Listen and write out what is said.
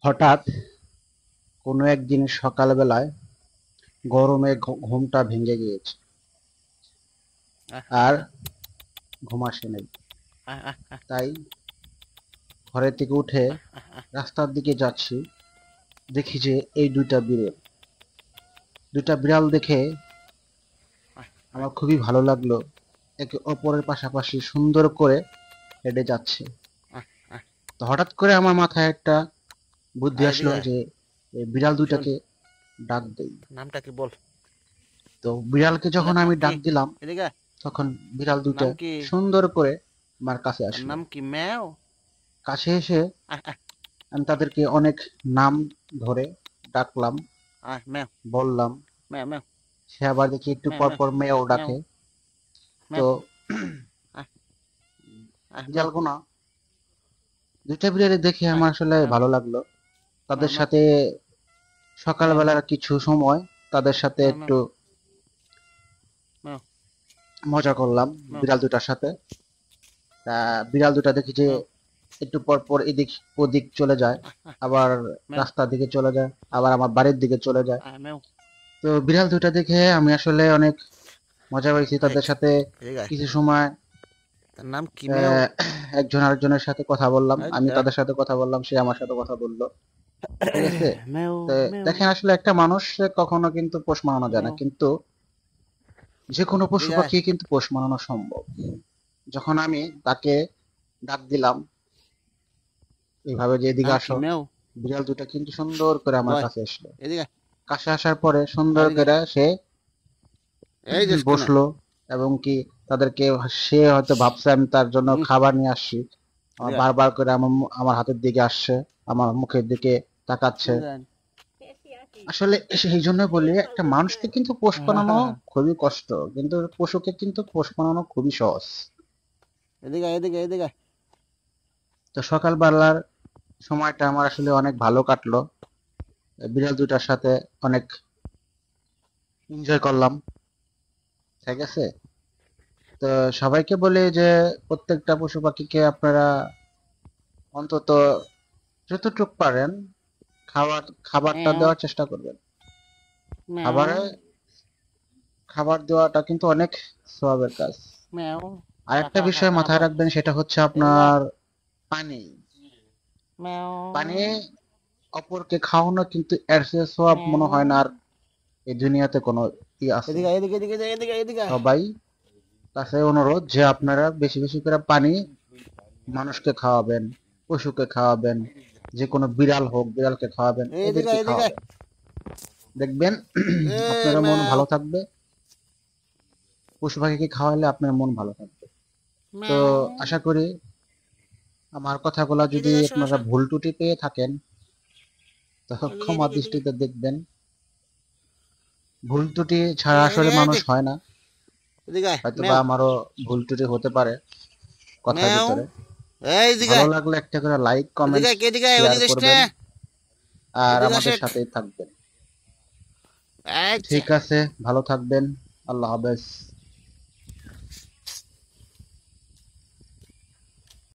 হঠাৎ কোনো একদিন সকালবেলায় গরমে ঘুমটা ভেঙে গিয়েছে আর ঘুম আসে নাই। তাই ঘরে থেকে উঠে রাস্তার দিকে যাচ্ছি, দেখি যে এই দুইটা বিড়াল দেখে আমার খুবই ভালো লাগলো। একে অপরের পাশাপাশি সুন্দর করে হেঁটে যাচ্ছে। তো হঠাৎ করে আমার মাথায় একটা বুদ্ধি আসলো এদিকে যে এই বিড়াল শোন, দুইটাকে ডাক দেই। নামটা কি বল? তো বিড়ালকে যখন নাম আমি কি? ডাক দিলাম, এদিকে, তখন বিড়াল দুইটা নাম কি? সুন্দর করে আমার কাছে তোর আসলো। নাম কি? ম্যাও? কাছে এসে আহ, আহ, আমি তাদেরকে অনেক নাম ধরে ডাকলাম, ম্যাও, বললাম। ম্যাও, ম্যাও, সে আবার দেখি একটু ম্যাও, পর ম্যাও, পর মেয়েও ম্যাও, ডাকে। তো ম্যাও, আহ, ম্যাও, বিড়ালগুনা দুইটা বিড়ালে দেখে আমার আসলে ম্যাও, ভালো লাগলো। ম্যাও, তাদের ম্যাও, সাথে ম্যাও, সকালবেলার কিছু সময় তাদের সাথে ম্যাও, ম্যাও, একটু ম্যাও, মজা করলাম ম্যাও, বিড়াল দুটার সাথে। তা বিড়াল দুটা দেখি যে ম্যাও, একটু পর পর এদিক ওদিক চলে যায়, আবার ম্যাও, রাস্তার দিকে চলে যায়, আবার আমার বাড়ির দিকে চলে যায়। ম্যাও। তো বিড়াল দুটা দেখে আমি আসলে অনেক মজা পাইছি এই, তাদের সাথে। এদিকে, কিছু সময় তার নাম কি? ম্যাও। আহ, একজন আরেকজনের সাথে কথা বললাম, আমি আচ্ছা, তাদের সাথে কথা বললাম, সে আমার সাথে কথা বললো। ঠিক আছে। ম্যাও, তো ম্যাও, দেখেন আসলে একটা মানুষ কখনো কিন্তু পোষ মানানো যায় না, ম্যাও, কিন্তু যে কোনো পশু এদিকে, পাখি কিন্তু পোষ মানানো সম্ভব। যখন আমি তাকে ডাক দিলাম এইভাবে যে এদিকে নাম কি? আসো, ম্যাও, বিড়াল দুটা কিন্তু সুন্দর করে আমার বয়, কাছে আসলো। এদিকে, কাছে আসার পরে সুন্দর এদিকে, করে সে এই যে কোনে, বসলো, এবং কি তাদেরকে, সে হয়তো ভাবছে আমি তার জন্য খাবার নিয়ে আসছি। আমার এদিকে, বারবার করে আমার হাতের দিকে আসছে, আমার মুখের দিকে তাকাচ্ছে। এদিকে, আসলে সেই জন্য বলি একটা মানুষকে কিন্তু পোষ মানানো খুবই কষ্ট, কিন্তু পশুকে কিন্তু পোষ মানানো খুবই সহজ। এদিকে, এদিকে, এদিকে, তো সকালবেলার সময়টা আমার আসলে অনেক ভালো কাটলো, বিড়াল দুটার সাথে অনেক এনজয় করলাম। ঠিক আছে। তো সবাইকে বলি যে প্রত্যেকটা পশু পাখিকে আপনারা অন্তত যতটুকু পারেন খাবারটা ম্যাও, দেওয়ার চেষ্টা করবেন। ম্যাও, খাবারে খাবার দেওয়াটা কিন্তু অনেক সওয়াবের কাজ। ম্যাও, আরেকটা বিষয় মাথায় রাখবেন, সেটা হচ্ছে এদিকে, আপনার পানি। ম্যাও, পানি অপরকে খাওয়ানো কিন্তু এর চেয়ে সওয়াব মনে ম্যাও, হয় না আর এই দুনিয়াতে কোনো আছে। এদিকে, এদিকে, এদিকে, এদিকে, এদিকে, সবাই কাছে অনুরোধ যে আপনারা বেশি বেশি করে পানি মানুষকে খাওয়াবেন, পশুকে খাওয়াবেন, যে কোনো বিড়াল হোক বিড়ালকে খাওয়াবেন, এদিকে, এদেরকে এদিকে, খাওয়াবেন। দেখবেন এ আপনারা মন ম্যাও, ভালো থাকবে, পশু পাখিকে খাওয়ালে আপনার মন ভালো থাকবে। তো ম্যাও, আশা করি আমার কথাগুলো যদি এদিকে আসো, আপনারা আসো, ভুল ত্রুটি পেয়ে থাকেন, তো এদিকে, ক্ষমা এদিকে, এদিকে, দৃষ্টিতে দেখবেন। ভুল ত্রুটি ছাড়া এদিকে, আসলে এদিকে, মানুষ এদিকে, হয় না। এদিকে, হয়তো বা ম্যাও, আমারও ভুল ত্রুটি হতে পারে কথার ম্যাও, ভিতরে। এদিকে, ভালো লাগলে একটা করে লাইক কমেন্ট এদিকে, এদিকে, শেয়ার ওদিকে আসতে, করবেন, আর এদিকে আসে, আমাদের সাথেই থাকবেন। আচ্ছা। ঠিক আছে, ভালো থাকবেন। আল্লাহ হাফেজ।